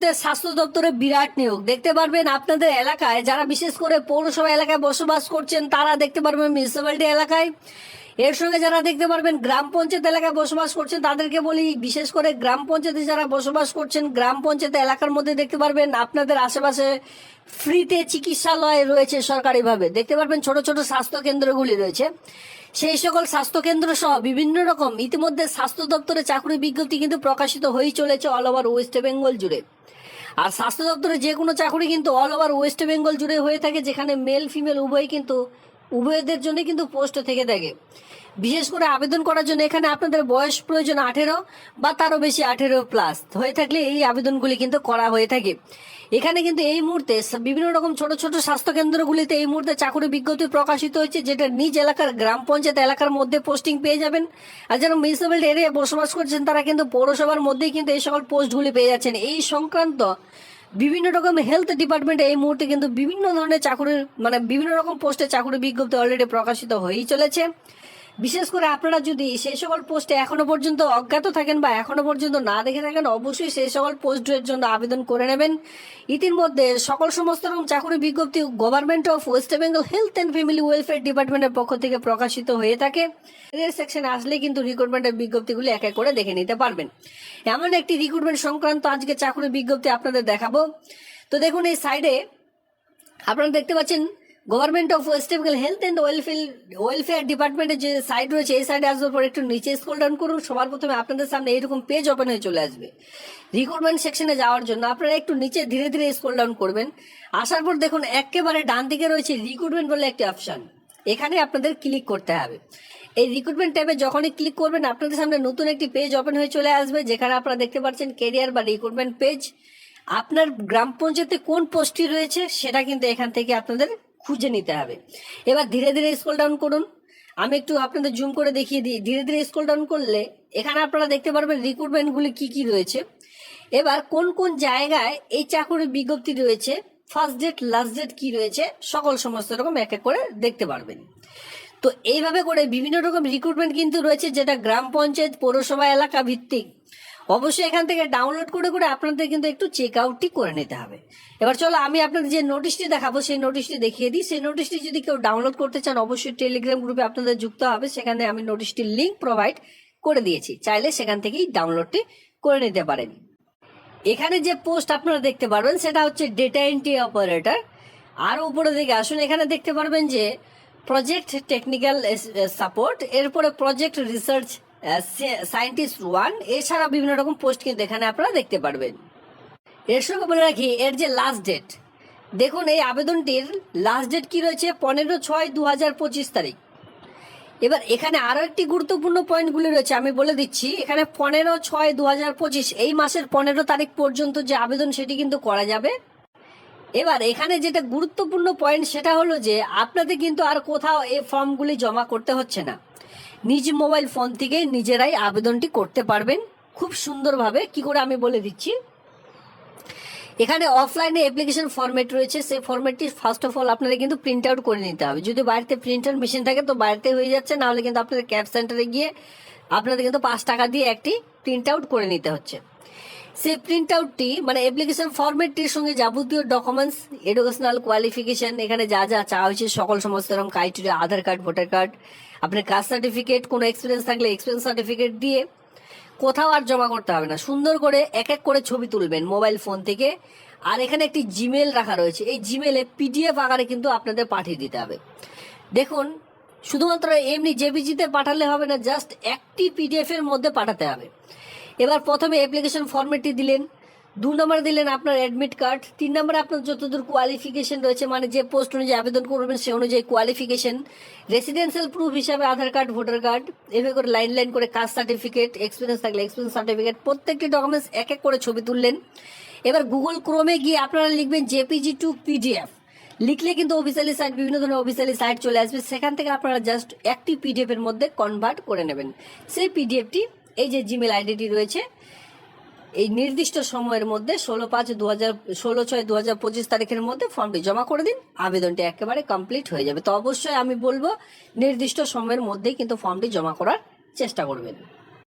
স্বাস্থ্য দপ্তরে বিরাট নিয়োগ দেখতে পারবেন আপনাদের এলাকায়, যারা বিশেষ করে পৌরসভা এলাকায় বসবাস করছেন তারা দেখতে পারবেন মিউনিসিপ্যালিটি এলাকায়। এর সঙ্গে যারা দেখতে পারবেন গ্রাম পঞ্চায়েত এলাকায় বসবাস করছেন তাদেরকে বলি, বিশেষ করে গ্রাম পঞ্চায়েতে যারা বসবাস করছেন গ্রাম পঞ্চায়েত এলাকার মধ্যে দেখতে পারবেন আপনাদের আশেপাশে ফ্রিতে চিকিৎসালয় রয়েছে সরকারিভাবে। দেখতে পারবেন ছোট ছোট স্বাস্থ্য কেন্দ্রগুলি রয়েছে। সেই সকল স্বাস্থ্য কেন্দ্র সহ বিভিন্ন রকম ইতিমধ্যে স্বাস্থ্য দপ্তরে চাকরি বিজ্ঞপ্তি কিন্তু প্রকাশিত হয়েই চলেছে অল ওভার ওয়েস্ট বেঙ্গল জুড়ে। আর স্বাস্থ্য দপ্তরে যে কোনো চাকরি কিন্তু অল ওভার ওয়েস্ট বেঙ্গল জুড়ে হয়ে থাকে, যেখানে মেল ফিমেল উভয় কিন্তু উভয়দের জন্য কিন্তু পোস্ট থেকে থাকে। বিশেষ করে আবেদন করার জন্য এখানে আপনাদের বয়স প্রয়োজন 18 বা তারও বেশি, 18+ হয়ে থাকলে এই আবেদনগুলি কিন্তু করা হয়ে থাকে। এখানে কিন্তু এই মুহূর্তে বিভিন্ন রকম ছোট ছোট স্বাস্থ্য কেন্দ্রগুলিতে এই মুহূর্তে চাকরি বিজ্ঞপ্তি প্রকাশিত হয়েছে, যেটা নিজ এলাকার গ্রাম পঞ্চায়েত এলাকার মধ্যে পোস্টিং পেয়ে যাবেন। আর যারা মিউনিসিপ্যালিটি এরিয়ায় বসবাস করছেন তারা কিন্তু পৌরসভার মধ্যেই কিন্তু এই সকল পোস্টগুলি পেয়ে যাচ্ছেন। এই সংক্রান্ত বিভিন্ন রকম হেলথ ডিপার্টমেন্টে এই মুহূর্তে কিন্তু বিভিন্ন ধরনের চাকরির বিভিন্ন রকম পোস্টে চাকরি বিজ্ঞপ্তি অলরেডি প্রকাশিত হয়েই চলেছে। বিশেষ করে আপনারা যদি সেই সকল পোস্টে এখনো পর্যন্ত অজ্ঞাত থাকেন বা এখনো পর্যন্ত না দেখে থাকেন, অবশ্যই সেই সকল পোস্টের জন্য আবেদন করে নেবেন। ইতিমধ্যে সমস্ত রকম চাকরি বিজ্ঞপ্তি government of West Bengal health and family welfare ডিপার্টমেন্টের পক্ষ থেকে প্রকাশিত হয়ে থাকে। এর সেকশনে আসলে কিন্তু রিক্রুটমেন্টের বিজ্ঞপ্তিগুলি এক এক করে দেখে নিতে পারবেন। এমন একটি রিক্রুটমেন্ট সংক্রান্ত আজকে চাকরি বিজ্ঞপ্তি আপনাদের দেখাবো। তো দেখুন এই সাইডে আপনারা দেখতে পাচ্ছেন government of West Bengal health and welfare ডিপার্টমেন্টের যে সাইড রয়েছে, এই সাইডে আসবার পর একটু নিচে স্ক্রল ডাউন করুন। সবার প্রথমে আপনাদের সামনে এরকম পেজ ওপেন হয়ে চলে আসবে। রিক্রুটমেন্ট সেকশনে যাওয়ার জন্য আপনারা একটু নিচে ধীরে ধীরে স্ক্রল ডাউন করবেন। আসার পর দেখুন একেবারে ডান দিকে রয়েছে রিক্রুটমেন্ট বলে একটি অপশন, এখানে আপনাদের ক্লিক করতে হবে। এই রিক্রুটমেন্ট ট্যাবে যখনই ক্লিক করবেন আপনাদের সামনে নতুন একটি পেজ ওপেন হয়ে চলে আসবে, যেখানে আপনারা দেখতে পাচ্ছেন কেরিয়ার বা রিক্রুটমেন্ট পেজ। আপনার গ্রাম পঞ্চায়েতে কোন পোস্টটি রয়েছে সেটা কিন্তু এখান থেকে আপনাদের খুঁজে নিতে হবে। এবার ধীরে ধীরে স্ক্রল ডাউন করুন। আমি একটু আপনাদের জুম করে দেখিয়ে দিই। ধীরে ধীরে স্ক্রল ডাউন করলে এখানে আপনারা দেখতে পারবেন রিক্রুটমেন্টগুলি কি কি রয়েছে। এবার কোন কোন জায়গায় এই চাকরির বিজ্ঞপ্তি রয়েছে, ফার্স্ট ডেট লাস্ট ডেট কি রয়েছে, সমস্ত রকম এক এক করে দেখতে পারবেন। তো এইভাবে করে বিভিন্ন রকম রিক্রুটমেন্ট কিন্তু রয়েছে, যেটা গ্রাম পঞ্চায়েত পৌরসভা এলাকা ভিত্তিক। অবশ্যই এখান থেকে ডাউনলোড করে করে আপনাদের কিন্তু একটু চেক আউটটি করে নিতে হবে। এবার চলো আমি আপনাদের যে নোটিশটি দেখাবো সেই নোটিশটি দেখিয়ে দিই। সেই নোটিশটি যদি কেউ ডাউনলোড করতে চান অবশ্যই টেলিগ্রাম গ্রুপে আপনাদের যুক্ত হবে, সেখানে আমি নোটিশটির লিঙ্ক প্রোভাইড করে দিয়েছি, চাইলে সেখান থেকেই ডাউনলোডটি করে নিতে পারেন। এখানে যে পোস্ট আপনারা দেখতে পারবেন সেটা হচ্ছে ডেটা এন্ট্রি অপারেটর। আর উপরে দিকে আসুন, এখানে দেখতে পারবেন যে প্রজেক্ট টেকনিক্যাল সাপোর্ট, এরপরে প্রজেক্ট রিসার্চ সায়েন্টিস্ট 1, এছাড়া বিভিন্ন রকম পোস্ট কিন্তু এখানে আপনারা দেখতে পারবেন। এর সঙ্গে বলে রাখি এর যে লাস্ট ডেট, দেখুন এই আবেদনটির লাস্ট ডেট কি রয়েছে 15/6/2025 তারিখ। এবার এখানে আরো একটি গুরুত্বপূর্ণ পয়েন্টগুলি রয়েছে, আমি বলে দিচ্ছি। এখানে 15/6/2025 এই মাসের 15 তারিখ পর্যন্ত যে আবেদন সেটি কিন্তু করা যাবে। এবার এখানে যেটা গুরুত্বপূর্ণ পয়েন্ট সেটা হলো যে আপনাদের কিন্তু আর কোথাও এই ফর্মগুলি জমা করতে হচ্ছে না, নিজ মোবাইল ফোন থেকে নিজেরাই আবেদনটি করতে পারবেন খুব সুন্দরভাবে। কি করে আমি বলে দিচ্ছি। এখানে অফলাইনে অ্যাপ্লিকেশন ফরম্যাট রয়েছে, সেই ফরম্যাটটি ফার্স্ট অফ অল আপনাদের কিন্তু প্রিন্ট আউট করে নিতে হবে। যদি বাড়িতে প্রিন্টার মেশিন থাকে তো বাড়িতে হয়ে যাচ্ছে, নাহলে কিন্তু আপনাদের ক্যাব সেন্টারে গিয়ে আপনাদের কিন্তু 5 টাকা দিয়ে একটি প্রিন্ট আউট করে নিতে হচ্ছে। সেই প্রিন্ট আউটটি অ্যাপ্লিকেশন ফরম্যাটটির সঙ্গে যাবতীয় ডকুমেন্টস, এডুকেশনাল কোয়ালিফিকেশন, এখানে যা যা চাওয়া হয়েছে সমস্ত রকম ক্রাইটেরিয়া, আধার কার্ড, ভোটার কার্ড, আপনার কাস্ট সার্টিফিকেট, কোনো এক্সপিরিয়েন্স থাকলে এক্সপিরিয়েন্স সার্টিফিকেট দিয়ে কোথাও আর জমা করতে হবে না। সুন্দর করে এক এক করে ছবি তুলবেন মোবাইল ফোন থেকে। আর এখানে একটি জিমেল রাখা রয়েছে, এই জিমেলে পিডিএফ আকারে কিন্তু আপনাদের পাঠিয়ে দিতে হবে। দেখুন শুধুমাত্র এমনি জেপিজিতে পাঠালে হবে না, জাস্ট একটি পিডিএফ এর মধ্যে পাঠাতে হবে। এবার প্রথমে অ্যাপ্লিকেশন ফরম্যাটটি দিলেন, 2 নম্বরে দিলেন আপনার অ্যাডমিট কার্ড, 3 নম্বরে আপনার যতদূর কোয়ালিফিকেশন রয়েছে, যে পোস্ট অনুযায়ী আবেদন করবেন সে অনুযায়ী কোয়ালিফিকেশন, রেসিডেন্সিয়াল প্রুফ হিসাবে আধার কার্ড, ভোটার কার্ড, এভাবে করে লাইন লাইন করে কাস্ট সার্টিফিকেট, এক্সপিরিয়েন্স থাকলে এক্সপিরিয়েন্স সার্টিফিকেট, প্রত্যেকটি ডকুমেন্টস এক এক করে ছবি তুললেন। এবার গুগল ক্রোমে গিয়ে আপনারা লিখবেন জেপিজি টু পিডিএফ, লিখলে কিন্তু অফিসিয়ালি সাইট, বিভিন্ন ধরনের অফিসিয়ালি সাইট চলে আসবে, সেখান থেকে আপনারা জাস্ট একটি পিডিএফ এর মধ্যে কনভার্ট করে নেবেন। সেই পিডিএফটি এই যে জিমেল আইডিটি রয়েছে, এই নির্দিষ্ট সময়ের মধ্যে 16/6/2025 তারিখের মধ্যে ফর্মটি জমা করে দিন, আবেদনটি একেবারে কমপ্লিট হয়ে যাবে। তো অবশ্যই আমি বলবো নির্দিষ্ট সময়ের মধ্যেই কিন্তু ফর্মটি জমা করার চেষ্টা করবেন।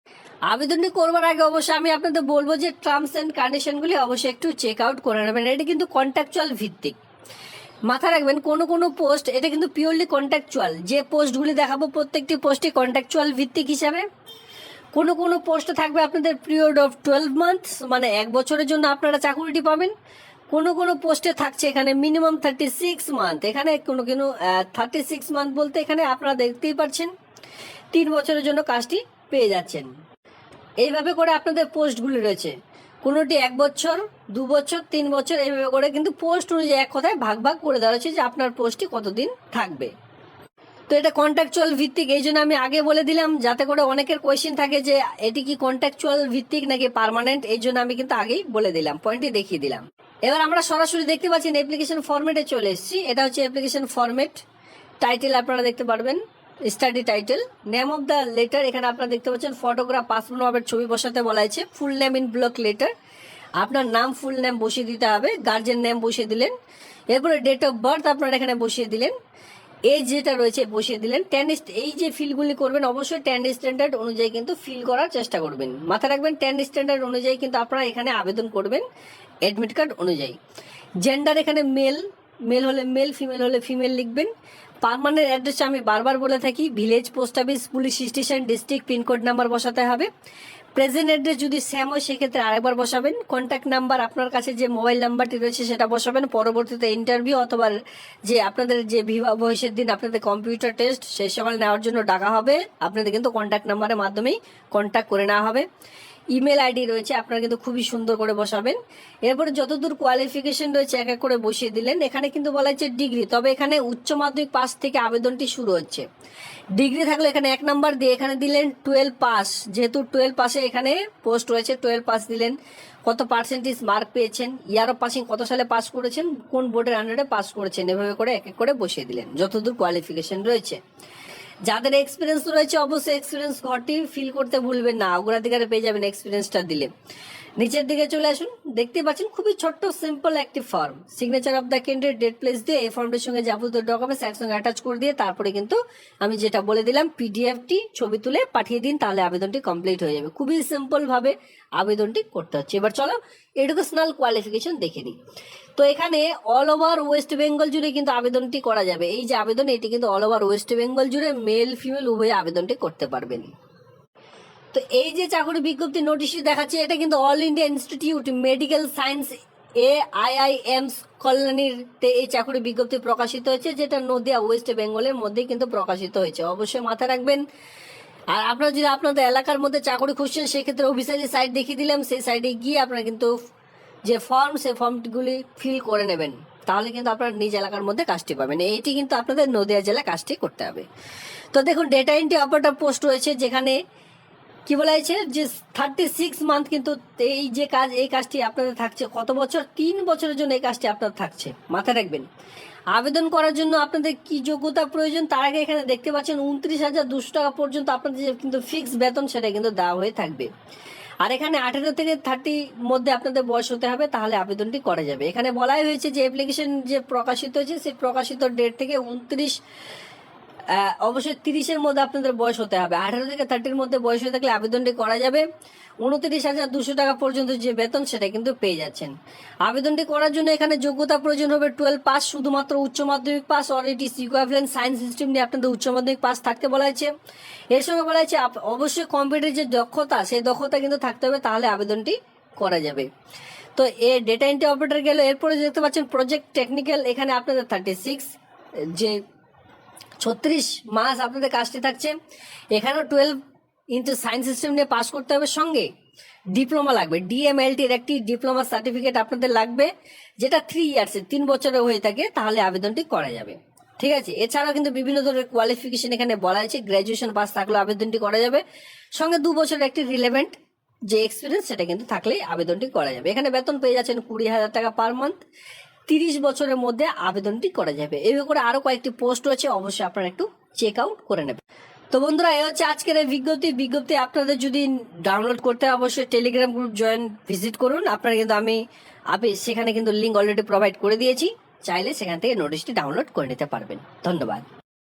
আবেদনটি করবার আগে অবশ্যই আমি আপনাদের বলবো যে টার্মস এন্ড কন্ডিশনগুলি অবশ্যই একটু চেক আউট করে নেবেন। এটা কিন্তু কন্ট্রাকচুয়াল ভিত্তিক, মাথায় রাখবেন। কোনো পোস্ট এটা কিন্তু পিওরলি কন্ট্রাকচুয়াল, যে পোস্টগুলি দেখাবো প্রত্যেকটি পোস্টই কন্ট্রাকচুয়াল ভিত্তিক হিসাবে। কোনো পোস্ট থাকবে আপনাদের পিরিয়ড অফ 12 মান্থস, মানে 1 বছরের জন্য আপনারা চাকুরিটি পাবেন। কোনো পোস্টে থাকছে এখানে মিনিমাম 36 মান্থ, এখানে কোনো 36 মান্থ বলতে এখানে আপনারা দেখতেই পাচ্ছেন 3 বছরের জন্য কাজটি পেয়ে যাচ্ছেন। এইভাবে করে আপনাদের পোস্টগুলি রয়েছে, কোনোটি 1 বছর, 2 বছর, 3 বছর, এইভাবে করে কিন্তু পোস্ট অনুযায়ী এক কথায় ভাগ করে দেওয়া হচ্ছে যে আপনার পোস্টটি কতদিন থাকবে। তো এটা কন্ট্রাকচুয়াল ভিত্তিক, এই জন্য আমি আগে বলে দিলাম, যাতে করে অনেকের কোয়েশ্চেন থাকে যে এটি কি কন্ট্রাকচুয়াল ভিত্তিক নাকি পার্মানেন্ট, এই জন্য আমি কিন্তু আগেই বলে দিলাম, পয়েন্টটি দেখিয়ে দিলাম। এবার আমরা সরাসরি দেখতে পাচ্ছেন অ্যাপ্লিকেশন ফরম্যাটে চলে এসেছি। এটা হচ্ছে অ্যাপ্লিকেশন ফরম্যাট। টাইটেল আপনারা দেখতে পারবেন, study title, name of the letter, এখানে আপনারা দেখতে পাচ্ছেন ফটোগ্রাফ, পাসপোর্ট নম্বর, ছবি বসাতে বলা হয়েছে। Full name in block letter, আপনার নাম ফুল নেম বসিয়ে দিতে হবে, গার্জেন নেম বসিয়ে দিলেন। এরপরে ডেট অফ বার্থ আপনারা এখানে বসিয়ে দিলেন, এজ যেটা রয়েছে বসিয়ে দিলেন। এই যে ফিলগুলি করবেন অবশ্যই 10 স্ট্যান্ডার্ড অনুযায়ী কিন্তু ফিল করার চেষ্টা করবেন, মাথায় রাখবেন 10 স্ট্যান্ডার্ড অনুযায়ী কিন্তু আপনারা এখানে আবেদন করবেন অ্যাডমিট কার্ড অনুযায়ী। জেন্ডার এখানে মেল হলে মেল, ফিমেল হলে ফিমেল লিখবেন। পার্মানেন্ট অ্যাড্রেস আমি বারবার বলে থাকি, village, post office, police station, district, pincode number বসাতে হবে। প্রেজেন্ট অ্যাড্রেস যদি সেম হয় সেক্ষেত্রে আরেকবার বসাবেন। কন্ট্যাক্ট নাম্বার, আপনার কাছে যে মোবাইল নাম্বারটি রয়েছে সেটা বসাবেন। পরবর্তীতে ইন্টারভিউ অথবা যে আপনাদের যে বিবাহ বয়সের দিন আপনাদের কম্পিউটার টেস্ট সেই সময় নেওয়ার জন্য ডাকা হবে, আপনাদের কিন্তু কন্ট্যাক্ট নাম্বারের মাধ্যমেই কন্ট্যাক্ট করে নেওয়া হবে। ইমেল আইডি রয়েছে আপনারা কিন্তু খুবই সুন্দর করে বসাবেন। এরপরে যতদূর কোয়ালিফিকেশন রয়েছে এক এক করে বসিয়ে দিলেন। এখানে কিন্তু বলা হচ্ছে ডিগ্রি, তবে এখানে উচ্চ মাধ্যমিক পাস থেকে আবেদনটি শুরু হচ্ছে। ডিগ্রি থাকলে এখানে 1 নাম্বার দিয়ে এখানে দিলেন 12 পাস, যেহেতু 12 পাসে এখানে পোস্ট রয়েছে 12 পাস দিলেন। কত পার্সেন্টেজ মার্ক পেয়েছেন, ইয়ার অফ পাসিং কত সালে পাস করেছেন, কোন বোর্ডের আন্ডারে পাস করেছেন, এভাবে করে এক এক করে বসিয়ে দিলেন যতদূর কোয়ালিফিকেশন রয়েছে। যাদের এক্সপিরিয়েন্স রয়েছে অবশ্যই এক্সপিরিয়েন্স ঘরটি ফিল করতে ভুলবেন না, অগ্রাধিকারে পেয়ে যাবেন এক্সপিরিয়েন্সটা দিলে। নিচের দিকে চলে আসুন, দেখতে পাচ্ছেন খুবই ছোট্ট সিম্পল একটি form. Signature of the candidate, date, place দিয়ে এই ফর্মটির সঙ্গে যাবতীয় ডকুমেন্টস একসঙ্গে অ্যাটাচ করে দিয়ে তারপরে কিন্তু আমি যেটা বলে দিলাম পিডিএফটি ছবি তুলে পাঠিয়ে দিন, তাহলে আবেদনটি কমপ্লিট হয়ে যাবে। খুবই সিম্পল ভাবে আবেদনটি করতে হচ্ছে। এবার চলো এডুকেশনাল কোয়ালিফিকেশন দেখে নিই। তো এখানে অল ওভার ওয়েস্ট বেঙ্গল জুড়ে কিন্তু আবেদনটি করা যাবে। এই যে আবেদন, এটি কিন্তু অল ওভার ওয়েস্ট বেঙ্গল জুড়ে মেল ফিমেল উভয়ে আবেদনটি করতে পারবেন। তো এই যে চাকরি বিজ্ঞপ্তি নোটিশটি দেখাচ্ছে এটা কিন্তু all India institute medical science AIIMS কল্যাণীর এই চাকরি বিজ্ঞপ্তি প্রকাশিত হয়েছে, যেটা নদিয়া ওয়েস্ট বেঙ্গলের মধ্যে কিন্তু প্রকাশিত হয়েছে। অবশ্যই মাথায় রাখবেন। আর আপনারা যদি আপনাদের এলাকার মধ্যে চাকরি খুঁজছেন সেক্ষেত্রে অফিসিয়ালি সাইট দেখিয়ে দিলাম, সেই সাইটে গিয়ে আপনারা কিন্তু যে ফর্ম সেই ফর্মগুলি ফিল করে নেবেন, তাহলে কিন্তু আপনারা নিজ এলাকার মধ্যে কাজটি পাবেন। এইটি কিন্তু আপনাদের নদিয়া জেলায় কাজটি করতে হবে। তো দেখুন ডেটা এন্ট্রি অপারেটর পোস্ট রয়েছে, যেখানে কি বলা হয়েছে যে 36 মান্থ কিন্তু এই যে কাজ, এই কাজটি আপনাদের থাকছে কত বছর, 3 বছরের জন্য এই কাজটি আপনার থাকছে, মাথায় রাখবেন। আবেদন করার জন্য আপনাদের কি যোগ্যতা প্রয়োজন, তার আগে এখানে দেখতে পাচ্ছেন 29,200 টাকা পর্যন্ত আপনাদের যে কিন্তু ফিক্সড বেতন সেটা কিন্তু দেওয়া হয়ে থাকবে। আর এখানে 18 থেকে 30 মধ্যে আপনাদের বয়স হতে হবে, তাহলে আবেদনটি করা যাবে। এখানে বলাই হয়েছে যে অ্যাপ্লিকেশন যে প্রকাশিত হয়েছে সেই প্রকাশিত ডেট থেকে 29 অবশ্যই 30-এর মধ্যে আপনাদের বয়স হতে হবে। 18 থেকে 30-এর মধ্যে বয়স হয়ে থাকলে আবেদনটি করা যাবে। 29,200 টাকা পর্যন্ত যে বেতন সেটা কিন্তু পেয়ে যাচ্ছেন। আবেদনটি করার জন্য এখানে যোগ্যতা প্রয়োজন হবে 12 পাস, শুধুমাত্র উচ্চ মাধ্যমিক pass or it is equivalent science system নিয়ে আপনাদের উচ্চ মাধ্যমিক পাস থাকতে বলা হয়েছে। এর সঙ্গে বলা হয়েছে অবশ্যই কম্পিউটারের যে দক্ষতা সেই দক্ষতা কিন্তু থাকতে হবে, তাহলে আবেদনটি করা যাবে। তো এর ডেটা এন্ট্রি অপারেটর গেল। এরপরে দেখতে পাচ্ছেন প্রজেক্ট টেকনিক্যাল, এখানে আপনাদের 36 যে 36 মাস আপনাদের কাজটি থাকছে। এখানেও 12 ইন্টু সায়েন্স সিস্টেম নিয়ে পাস করতে হবে, সঙ্গে ডিপ্লোমা লাগবে। DMLT এর একটি ডিপ্লোমা সার্টিফিকেট আপনাদের লাগবে, যেটা 3 ইয়ার্সের 3 বছরের হয়ে থাকে, তাহলে আবেদনটি করা যাবে। ঠিক আছে। এছাড়াও কিন্তু বিভিন্ন ধরনের কোয়ালিফিকেশন এখানে বলা হয়েছে, গ্র্যাজুয়েশন পাস থাকলে আবেদনটি করা যাবে, সঙ্গে 2 বছরের একটি রিলেভেন্ট যে এক্সপিরিয়েন্স সেটা কিন্তু থাকলেই আবেদনটি করা যাবে। এখানে বেতন পেয়ে যাচ্ছেন 20,000 টাকা পার মান্থ। 30 বছরের মধ্যে আবেদনটি করা যাবে। এইভাবে করে আরো কয়েকটি পোস্ট রয়েছে, অবশ্যই আপনারা একটু চেক আউট করে নেবেন। তো বন্ধুরা, এই হচ্ছে আজকের এই বিজ্ঞপ্তি আপনাদের যদি ডাউনলোড করতে হয় অবশ্যই টেলিগ্রাম গ্রুপ ভিজিট করুন। আপনারা কিন্তু আমি সেখানে কিন্তু লিঙ্ক অলরেডি প্রোভাইড করে দিয়েছি, চাইলে সেখান থেকে নোটিশটি ডাউনলোড করে নিতে পারবেন। ধন্যবাদ।